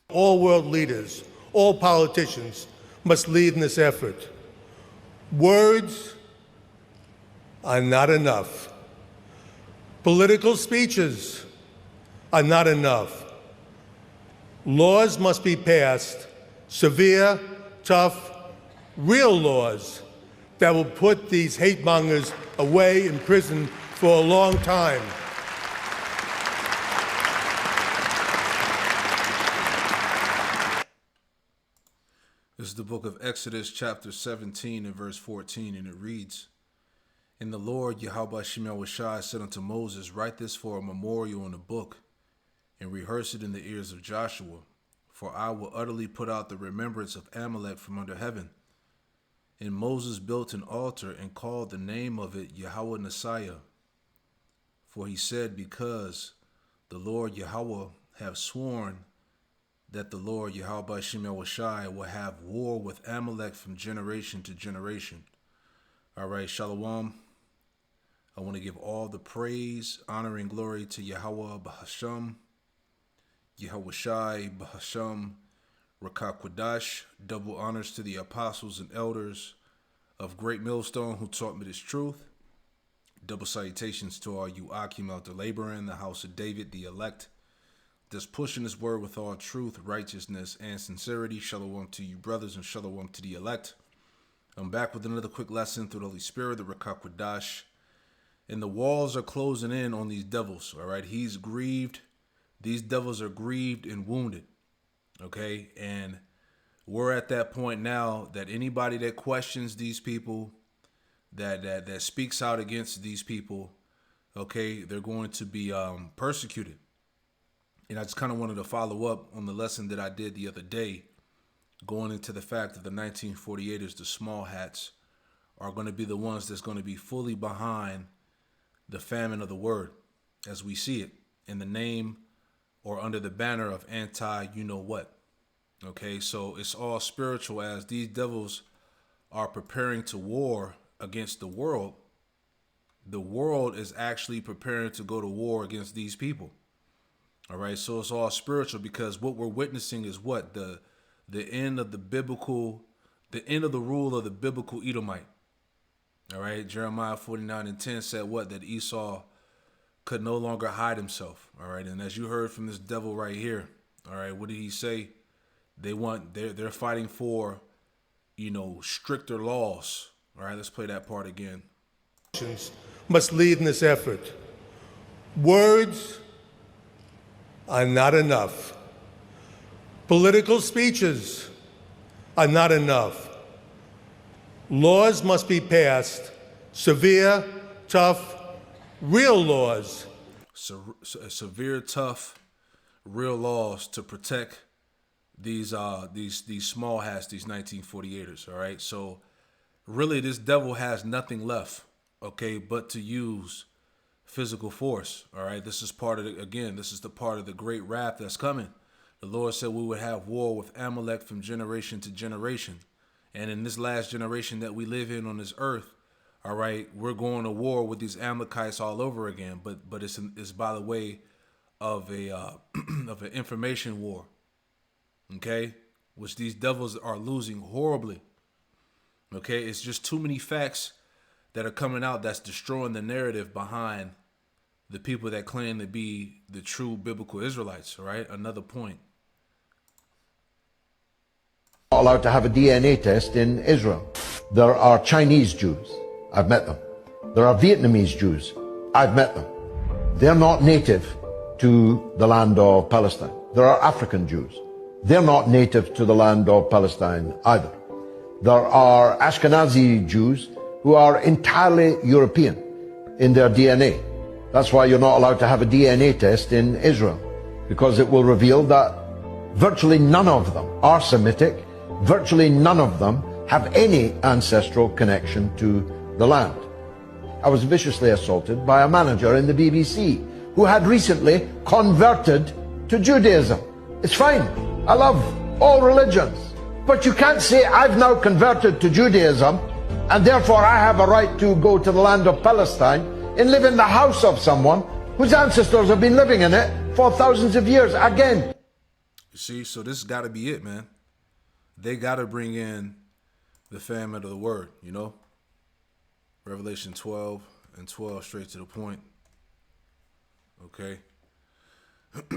All world leaders, all politicians must lead in this effort. Words are not enough. Political speeches are not enough. Laws must be passed, severe, tough, real laws that will put these hate mongers away in prison for a long time. This is the book of Exodus, chapter 17 and verse 14, and it reads, "And the Lord, Yahweh Shemel Washai, said unto Moses, Write this for a memorial in a book, and rehearse it in the ears of Joshua, for I will utterly put out the remembrance of Amalek from under heaven. And Moses built an altar and called the name of it Yahweh Nisaiah. For he said, Because the Lord Yahweh have sworn that the Lord Yahweh Shemel Washai will have war with Amalek from generation to generation." All right, Shalom. I want to give all the praise, honor, and glory to Yahweh Bahasham, Yahweh Shai Bahasham, Rakah Quadash. Double honors to the apostles and elders of Great Millstone who taught me this truth. Double salutations to all you Akim out there laboring, the house of David, the elect, that's pushing this word with all truth, righteousness, and sincerity. Shalom to you brothers, and shalom to the elect. I'm back with another quick lesson through the Holy Spirit, the Rakah Quadash. And the walls are closing in on these devils, all right? He's grieved. These devils are grieved and wounded, okay? And we're at that point now that anybody that questions these people, that speaks out against these people, okay, they're going to be persecuted. And I just kind of wanted to follow up on the lesson that I did the other day, going into the fact that the 1948ers, the small hats, are going to be the ones that's going to be fully behind the famine of the word as we see it in the name or under the banner of anti-you-know-what. Okay, so it's all spiritual as these devils are preparing to war against the world. The world is actually preparing to go to war against these people. All right, so it's all spiritual because what we're witnessing is what? The end of the biblical, the end of the rule of the biblical Edomite. All right, Jeremiah 49:10 said what? That Esau could no longer hide himself. All right, and as you heard from this devil right here, all right, what did he say? They're fighting for, stricter laws. All right, let's play that part again. Must lead in this effort. Words are not enough. Political speeches are not enough. Laws must be passed, severe, tough, real laws. Severe, tough, real laws to protect these small hats, these 1948ers. All right, so really, this devil has nothing left, okay, but to use physical force. All right, this is part of this is the part of the great wrath that's coming. The Lord said we would have war with Amalek from generation to generation. And in this last generation that we live in on this earth, all right, we're going to war with these Amalekites all over again. But it's by the way of of an information war, okay, which these devils are losing horribly. Okay, it's just too many facts that are coming out that's destroying the narrative behind the people that claim to be the true biblical Israelites. All right, another point. Not allowed to have a DNA test in Israel. There are Chinese Jews. I've met them. There are Vietnamese Jews. I've met them. They're not native to the land of Palestine. There are African Jews. They're not native to the land of Palestine either. There are Ashkenazi Jews who are entirely European in their DNA. That's why you're not allowed to have a DNA test in Israel, because it will reveal that virtually none of them are Semitic. Virtually none of them have any ancestral connection to the land. I was viciously assaulted by a manager in the BBC who had recently converted to Judaism. It's fine. I love all religions. But you can't say I've now converted to Judaism and therefore I have a right to go to the land of Palestine and live in the house of someone whose ancestors have been living in it for thousands of years. Again, You see, so this got to be it, man. They got to bring in the famine of the word, you know? Revelation 12 and 12, straight to the point. Okay.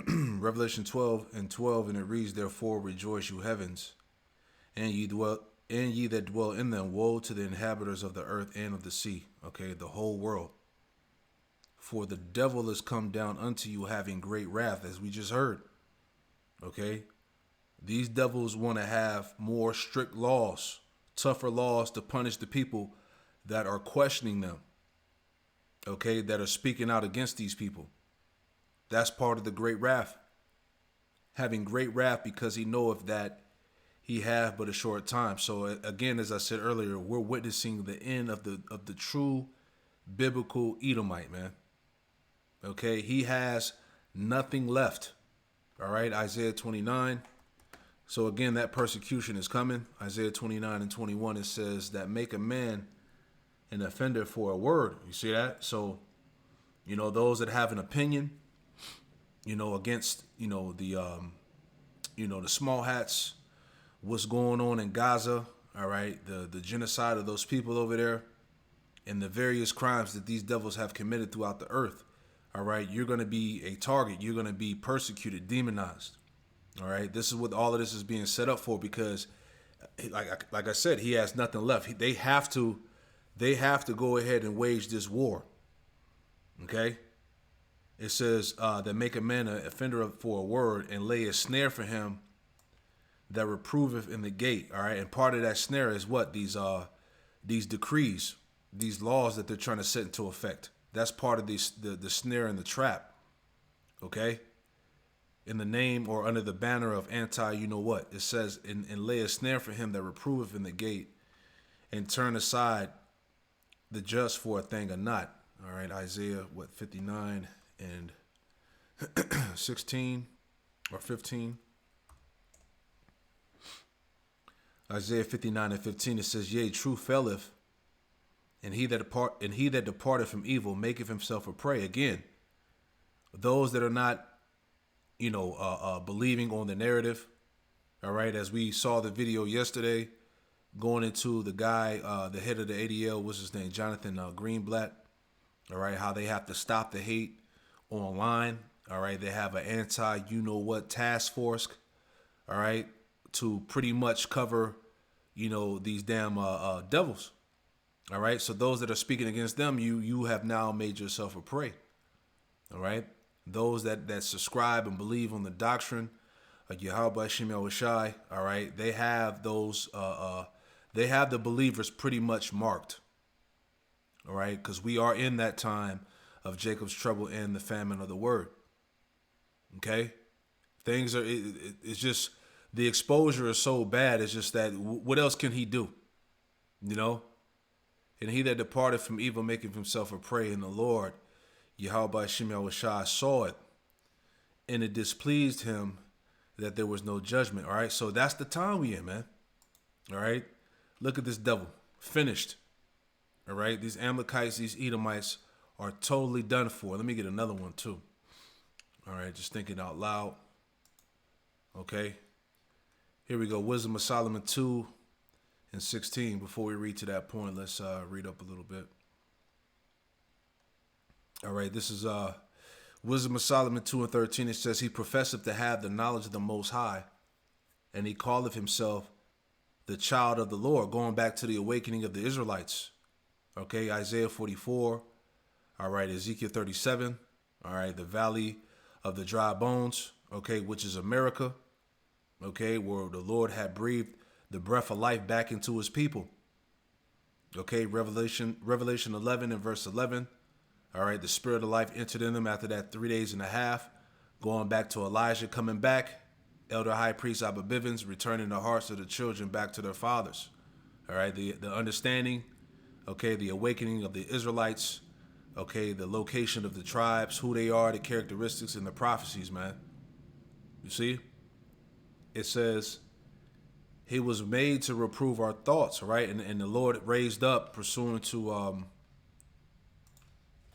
Revelation 12 and 12, and it reads, "Therefore rejoice, you heavens, and ye that dwell in them. Woe to the inhabitants of the earth and of the sea." Okay, the whole world. "For the devil is come down unto you, having great wrath," as we just heard. Okay, these devils want to have more strict laws, tougher laws to punish the people that are questioning them. Okay, that are speaking out against these people. That's part of the great wrath. Having great wrath because he knoweth that he hath but a short time. So again, as I said earlier, we're witnessing the end of the true biblical Edomite, man. Okay, he has nothing left. All right, Isaiah 29. So again, that persecution is coming. Isaiah 29 and 21, it says that make a man an offender for a word. You see that? So, you know, those that have an opinion, you know, against, the small hats, what's going on in Gaza, all right, the genocide of those people over there, and the various crimes that these devils have committed throughout the earth, all right, you're going to be a target. You're going to be persecuted, demonized, all right. This is what all of this is being set up for, because, like I said, he has nothing left. They have to go ahead and wage this war, okay. It says that make a man an offender for a word, and lay a snare for him that reproveth in the gate. All right, and part of that snare is what? These decrees, these laws that they're trying to set into effect. That's part of the snare and the trap. Okay, in the name or under the banner of anti, you know what? It says, and lay a snare for him that reproveth in the gate, and turn aside the just for a thing or not. All right, Isaiah 59 and 16 or 15. Isaiah 59 and 15, it says, "Yea, true faileth, and he that departeth from evil maketh himself a prey." Again, those that are not, believing on the narrative. All right, as we saw the video yesterday, going into the guy, the head of the ADL, what's his name, Jonathan Greenblatt. All right, how they have to stop the hate online. All right, they have an anti-you-know-what task force. All right, to pretty much cover, these damn devils. All right, so those that are speaking against them, you have now made yourself a prey. All right, those that subscribe and believe on the doctrine of Yahweh Shemel Shai, all right, they have those, they have the believers pretty much marked. All right, because we are in that time of Jacob's trouble and the famine of the word. Okay, things are, it's just, the exposure is so bad. It's just that what else can he do? And he that departed from evil maketh himself a prey. And the Lord, Yahweh Shemel Shai, saw it, and it displeased him that there was no judgment. All right, so that's the time we in, man. All right, look at this devil, finished. All right, these Amalekites, these Edomites are totally done for. Let me get another one too. All right, just thinking out loud. Okay, here we go. Wisdom of Solomon 2 and 16. Before we read to that point, let's read up a little bit. All right, this is Wisdom of Solomon 2 and 13. It says, "He professeth to have the knowledge of the Most High, and he calleth himself the child of the Lord." Going back to the awakening of the Israelites. Okay, Isaiah 44. All right, Ezekiel 37. All right, the valley of the dry bones. Okay, which is America. Okay, where the Lord had breathed the breath of life back into his people. Okay, Revelation 11 and verse 11. All right, the spirit of life entered in them after that 3 days and a half. Going back to Elijah coming back. Elder High Priest Abba Bivens returning the hearts of the children back to their fathers. All right, the understanding. Okay, the awakening of the Israelites. Okay, the location of the tribes, who they are, the characteristics, and the prophecies, man. You see? It says, he was made to reprove our thoughts, right? And the Lord raised up, pursuant to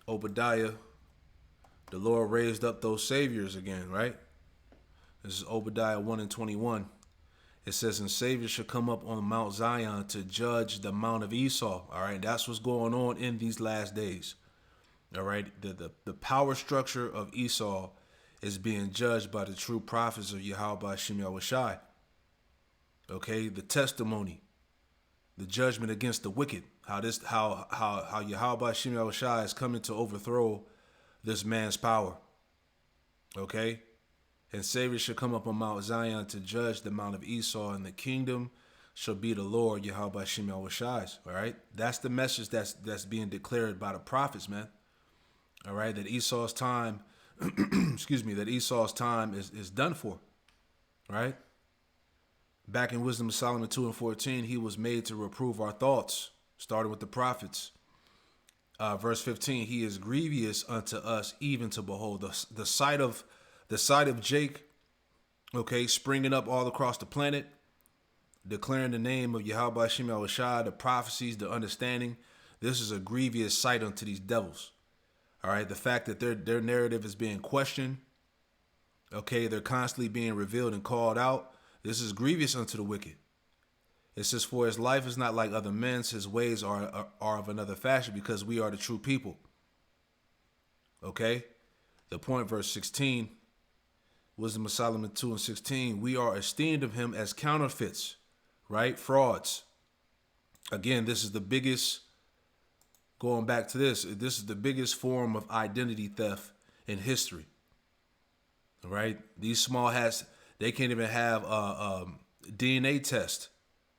Obadiah, the Lord raised up those saviors again, right? This is Obadiah 1 and 21. It says, and Savior shall come up on Mount Zion to judge the Mount of Esau. All right, that's what's going on in these last days. All right, the power structure of Esau is being judged by the true prophets of Yahweh Shem Yahushai. Okay, the testimony, the judgment against the wicked, how Yahweh Shem Yahushai is coming to overthrow this man's power. Okay, and Savior shall come up on Mount Zion to judge the Mount of Esau, and the kingdom shall be the Lord Yahweh Shem Yahushai. All right, that's the message that's being declared by the prophets, man. All right, that Esau's time, that Esau's time is done for. Right. Back in Wisdom of Solomon 2 and 14, he was made to reprove our thoughts, starting with the prophets. Verse 15, he is grievous unto us, even to behold. The sight of Jake, okay, springing up all across the planet, declaring the name of Yahweh Shem Yahushai, the prophecies, the understanding. This is a grievous sight unto these devils. All right, the fact that their narrative is being questioned, okay, they're constantly being revealed and called out. This is grievous unto the wicked. It says, for his life is not like other men's, his ways are of another fashion, because we are the true people. Okay? The point, verse 16, Wisdom of Solomon 2 and 16, we are esteemed of him as counterfeits, right? Frauds. Again, this is the biggest, going back to this is the biggest form of identity theft in history. All right? These small hats, they can't even have a DNA test,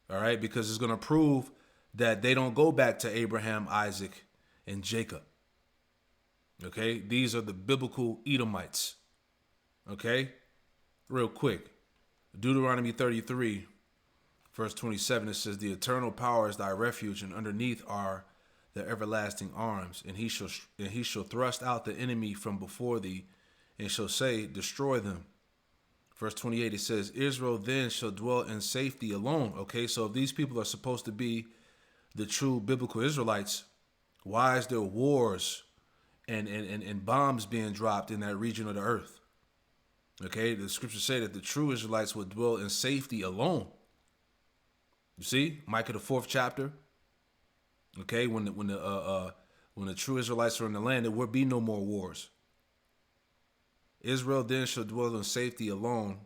all right, because it's going to prove that they don't go back to Abraham, Isaac, and Jacob. Okay, these are the biblical Edomites. Okay, real quick, Deuteronomy 33, verse 27, it says, the eternal power is thy refuge, and underneath are the everlasting arms, and he shall thrust out the enemy from before thee, and shall say, destroy them. Verse 28, it says, Israel then shall dwell in safety alone. Okay, so if these people are supposed to be the true biblical Israelites, why is there wars and bombs being dropped in that region of the earth? Okay, the scriptures say that the true Israelites will dwell in safety alone. You see, Micah the 4th chapter. Okay, when the true Israelites are in the land, there will be no more wars. Israel then shall dwell in safety alone.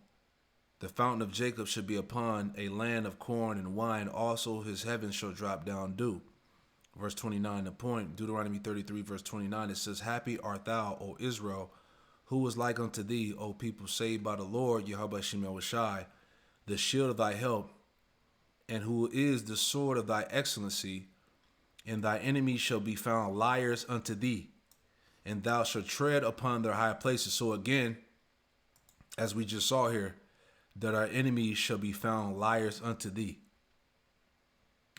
The fountain of Jacob shall be upon a land of corn and wine. Also his heavens shall drop down dew. Verse 29, the point, Deuteronomy 33, verse 29, it says, happy art thou, O Israel, who is like unto thee, O people saved by the Lord, Yahweh Shem Yahushai, the shield of thy help, and who is the sword of thy excellency, and thy enemies shall be found liars unto thee, and thou shalt tread upon their high places. So again, as we just saw here, that our enemies shall be found liars unto thee.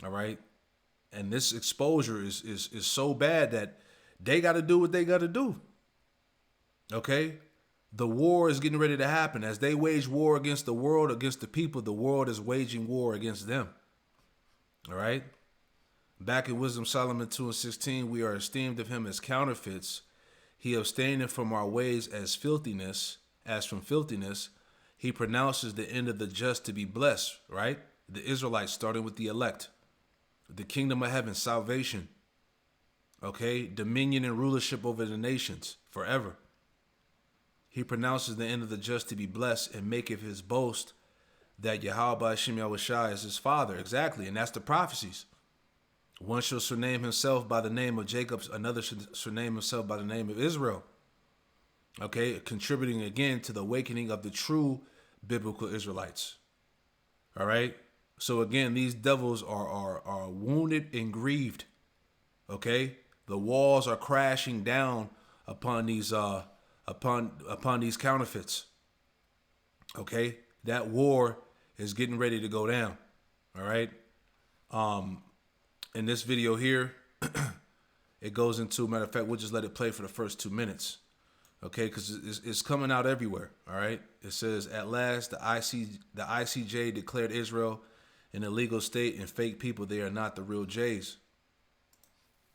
All right. And this exposure is so bad that they got to do what they got to do. Okay. The war is getting ready to happen. As they wage war against the world, against the people, the world is waging war against them. All right. Back in Wisdom Solomon 2 and 16, we are esteemed of him as counterfeits. He abstaineth from our ways as filthiness, as from filthiness. He pronounces the end of the just to be blessed, right? The Israelites, starting with the elect. The kingdom of heaven, salvation. Okay? Dominion and rulership over the nations forever. He pronounces the end of the just to be blessed, and maketh his boast that Yahweh Shem Yahushai is his father. Exactly. And that's the prophecies. One shall surname himself by the name of Jacob, another shall surname himself by the name of Israel. Okay, contributing again to the awakening of the true biblical Israelites. All right. So again, these devils are wounded and grieved. Okay, the walls are crashing down upon these upon these counterfeits. Okay, that war is getting ready to go down. All right. In this video here, it goes into, matter of fact, we'll just let it play for the first 2 minutes. Okay, because it's coming out everywhere. All right. It says, at last, the ICJ declared Israel an illegal state, and fake people, they are not the real J's.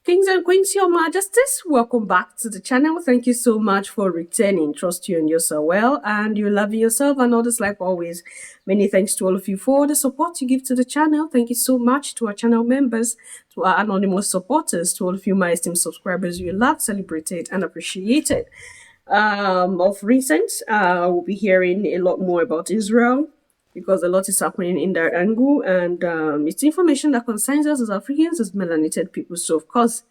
Kings and Queens, Your Majesties, welcome back to the channel. Thank you so much for returning. Trust you and yourself well, and you love yourself and others like always. Many thanks to all of you for the support you give to the channel. Thank you so much to our channel members, to our anonymous supporters, to all of you, my esteemed subscribers. You love, celebrated, and appreciated. Of recent, we'll be hearing a lot more about Israel, because a lot is happening in that angle, and it's information that concerns us as Africans, as melanated people. So, of course,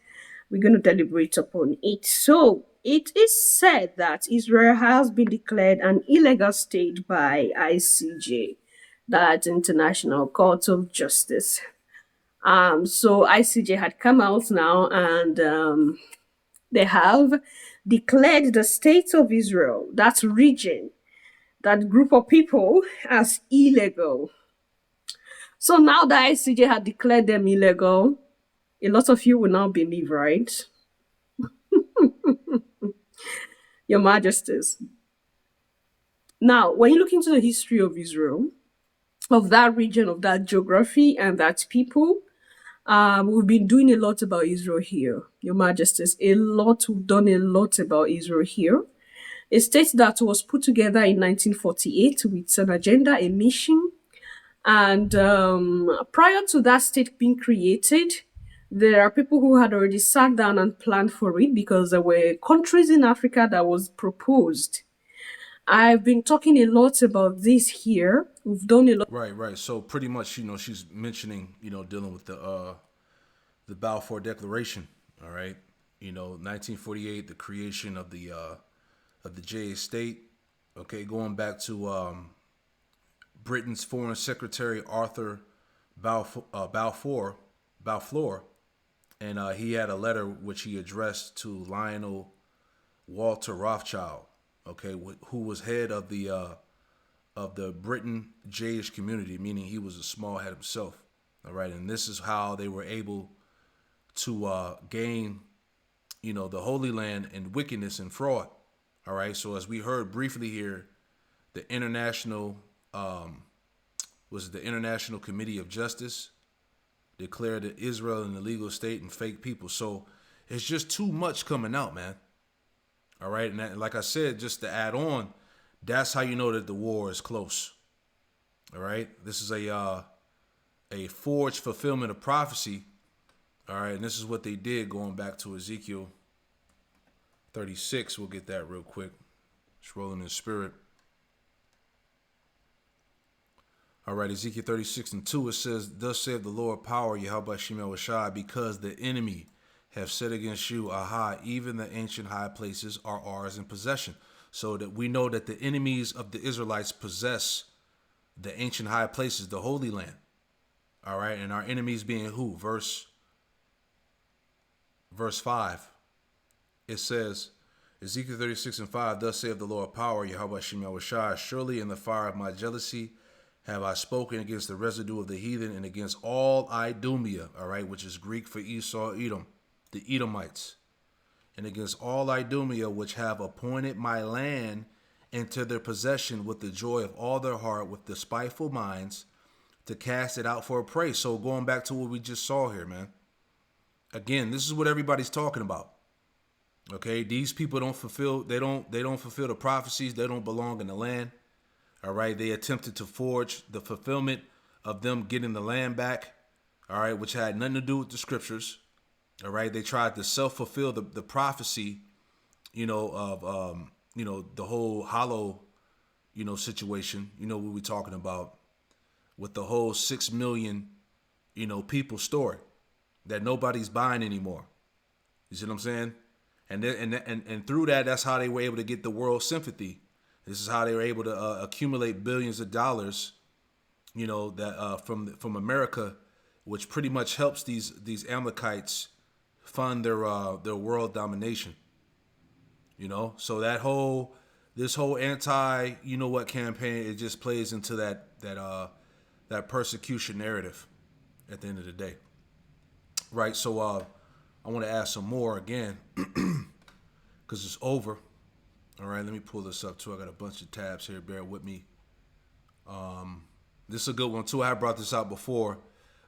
we're going to deliberate upon it. So, it is said that Israel has been declared an illegal state by ICJ, that International Court of Justice. So ICJ had come out now, and they have declared the state of Israel, that region, that group of people, as illegal. So now that ICJ had declared them illegal, a lot of you will now believe, right? Your Majesties. Now, when you look into the history of Israel, of that region, of that geography, and that people, we've been doing a lot about Israel here, Your Majesties. We've done a lot about Israel here. A state that was put together in 1948 with an agenda, a mission. And prior to that state being created, there are people who had already sat down and planned for it, because there were countries in Africa that was proposed. I've been talking a lot about this here. We've done a lot. Right. So pretty much, she's mentioning, dealing with the Balfour Declaration. All right. 1948, the creation of the J state. Okay, going back to Britain's Foreign Secretary Arthur Balfour, and he had a letter which he addressed to Lionel Walter Rothschild, okay, who was head of the Britain Jayish community, meaning he was a small head himself. All right, and this is how they were able to gain, the Holy Land and wickedness and fraud. All right, so as we heard briefly here, the International International Committee of Justice declared that Israel an illegal state and fake people. So it's just too much coming out, man. All right, and that, like I said, just to add on, that's how you know that the war is close. All right, this is a forged fulfillment of prophecy. All right, and this is what they did, going back to Ezekiel 36. We'll get that real quick. Just rolling in spirit. All right, Ezekiel 36:2, it says, "Thus saith the Lord power, Yahweh Shemel Washai, because the enemy have said against you, aha, even the ancient high places are ours in possession." So that we know that the enemies of the Israelites possess the ancient high places, the Holy Land. All right, and our enemies being who? Verse 5. It says, Ezekiel 36:5, "Thus saith the Lord power, Yahweh Shemel Washai, surely in the fire of my jealousy have I spoken against the residue of the heathen and against all Idumea," all right, which is Greek for Esau, Edom, the Edomites, "and against all Idumea, which have appointed my land into their possession with the joy of all their heart, with despiteful minds, to cast it out for a prey." So going back to what we just saw here, man. Again, this is what everybody's talking about. Okay, these people don't fulfill the prophecies. They don't belong in the land. All right, they attempted to forge the fulfillment of them getting the land back, all right, which had nothing to do with the scriptures. All right, they tried to self-fulfill the prophecy, of the whole hollow, situation, what we're talking about with the whole 6 million, people story that nobody's buying anymore. You see what I'm saying? And through that, that's how they were able to get the world sympathy. This is how they were able to accumulate billions of dollars, that from America, which pretty much helps these Amalekites fund their world domination. So this whole anti campaign, it just plays into that persecution narrative at the end of the day, right? So I want to add some more again because it's over. All right, let me pull this up too. I got a bunch of tabs here. Bear with me. This is a good one too. I have brought this out before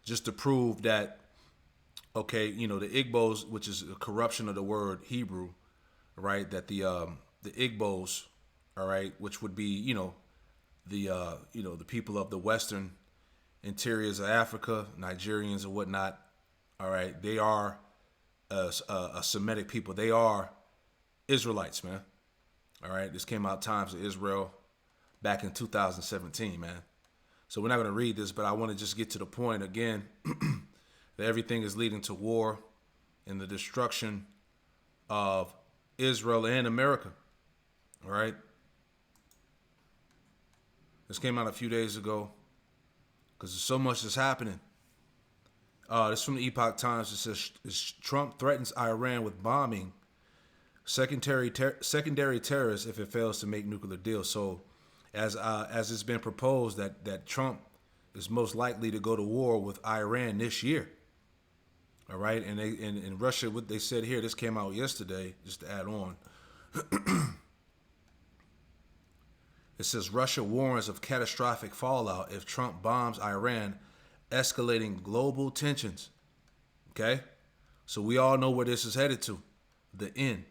just to prove that Okay, you know, the Igbos, which is a corruption of the word Hebrew, right? That the Igbos, all right, which would be, the people of the western interiors of Africa, Nigerians and whatnot, all right, they are a Semitic people. They are Israelites, man. All right, this came out Times of Israel back in 2017, man. So we're not going to read this, but I want to just get to the point again that everything is leading to war and the destruction of Israel and America. All right. This came out a few days ago because there's so much that's happening. This is from the Epoch Times. It says Trump threatens Iran with bombing secondary terrorists if it fails to make nuclear deals. So, as it's been proposed that Trump is most likely to go to war with Iran this year. All right, and in Russia, what they said here, this came out yesterday. Just to add on, it says Russia warns of catastrophic fallout if Trump bombs Iran, escalating global tensions. Okay, so we all know where this is headed to, the end.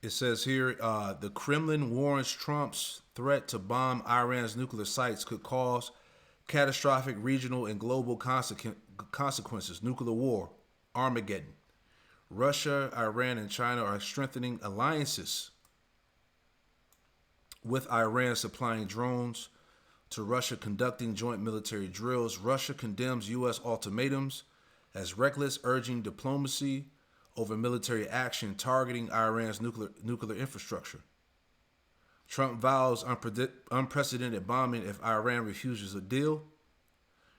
It says here, the Kremlin warns Trump's threat to bomb Iran's nuclear sites could cause catastrophic regional and global consequences. Nuclear war, Armageddon. Russia, Iran, and China are strengthening alliances, with Iran supplying drones to Russia, conducting joint military drills. Russia condemns U.S. ultimatums as reckless, urging diplomacy over military action targeting Iran's nuclear infrastructure. Trump vows unprecedented bombing if Iran refuses a deal,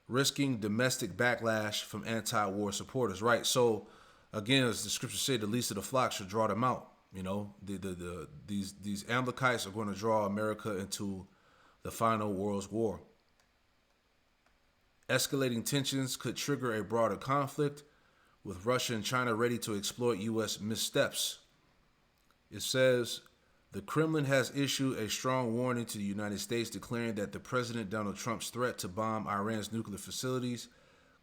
risking domestic backlash from anti-war supporters. Right. So, again, as the scriptures say, the least of the flock should draw them out. You know, these Amalekites are going to draw America into the final world's war. Escalating tensions could trigger a broader conflict, with Russia and China ready to exploit U.S. missteps. It says the Kremlin has issued a strong warning to the United States, declaring that the President Donald Trump's threat to bomb Iran's nuclear facilities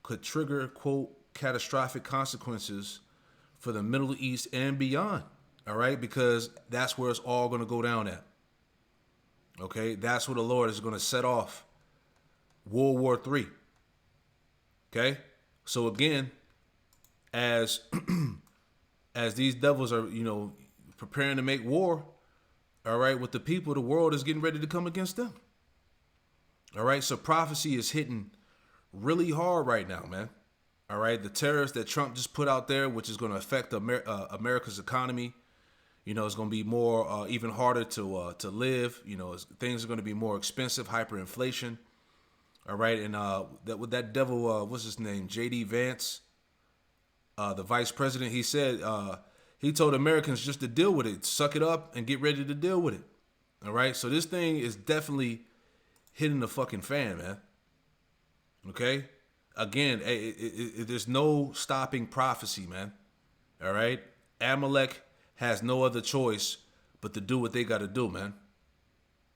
could trigger, quote, catastrophic consequences for the Middle East and beyond. All right, because that's where it's all going to go down at. Okay, that's where the Lord is going to set off World War III. Okay, so again, as these devils are, preparing to make war, all right, with the people, the world is getting ready to come against them. All right, so prophecy is hitting really hard right now, man. All right, the tariffs that Trump just put out there, which is going to affect America's economy. It's going to be more, even harder to live. Things are going to be more expensive, hyperinflation. All right, and that devil, what's his name, J.D. Vance, the vice president, he said he told Americans just to deal with it, suck it up, and get ready to deal with it. All right, so this thing is definitely hitting the fucking fan, man. Okay, again, there's no stopping prophecy, man. All right, Amalek has no other choice but to do what they got to do, man.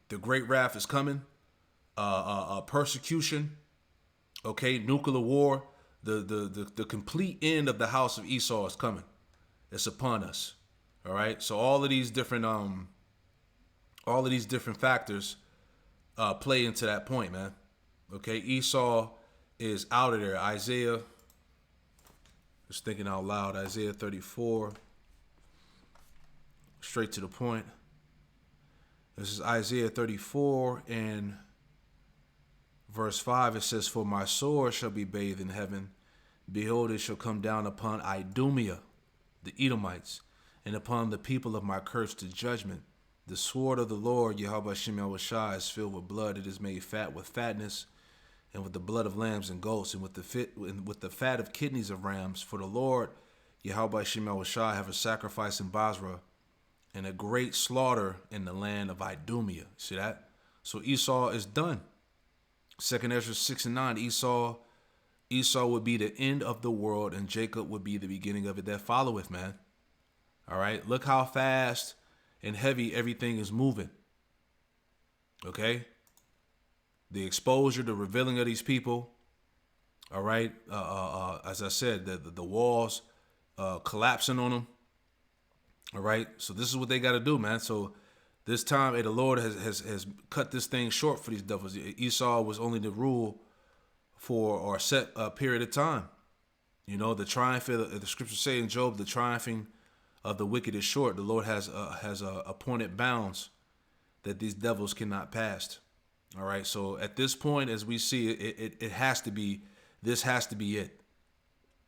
The great wrath is coming. Persecution. Okay, nuclear war. The complete end of the house of Esau is coming. It's upon us. All right. So all of these different factors play into that point, man. Okay, Esau is out of there. Isaiah. Just thinking out loud. Isaiah 34. Straight to the point. This is Isaiah 34 and verse 5. It says, "For my sword shall be bathed in heaven. Behold, it shall come down upon Idumea, the Edomites, and upon the people of my curse to judgment. The sword of the Lord, Yahweh Shem Yahushua, is filled with blood. It is made fat with fatness, and with the blood of lambs and goats, and with the fat of kidneys of rams. For the Lord, Yahweh Shem Yahushua, have a sacrifice in Basra, and a great slaughter in the land of Idumea." See that? So Esau is done. 2 Ezra 6 and 9, Esau would be the end of the world, and Jacob would be the beginning of it that followeth, man. All right, look how fast and heavy everything is moving. Okay? The exposure, the revealing of these people. All right. As I said, the walls collapsing on them. All right. So this is what they got to do, man. So this time, the Lord has cut this thing short for these devils. Esau was only the rule for or set a period of time. You know, the triumph, the scriptures say in Job, the triumphing of the wicked is short. The Lord has appointed bounds that these devils cannot pass. All right. So at this point, as we see, it has to be, this has to be it.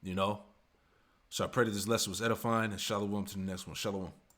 You know. So I pray that this lesson was edifying, and shalom to the next one. Shalom.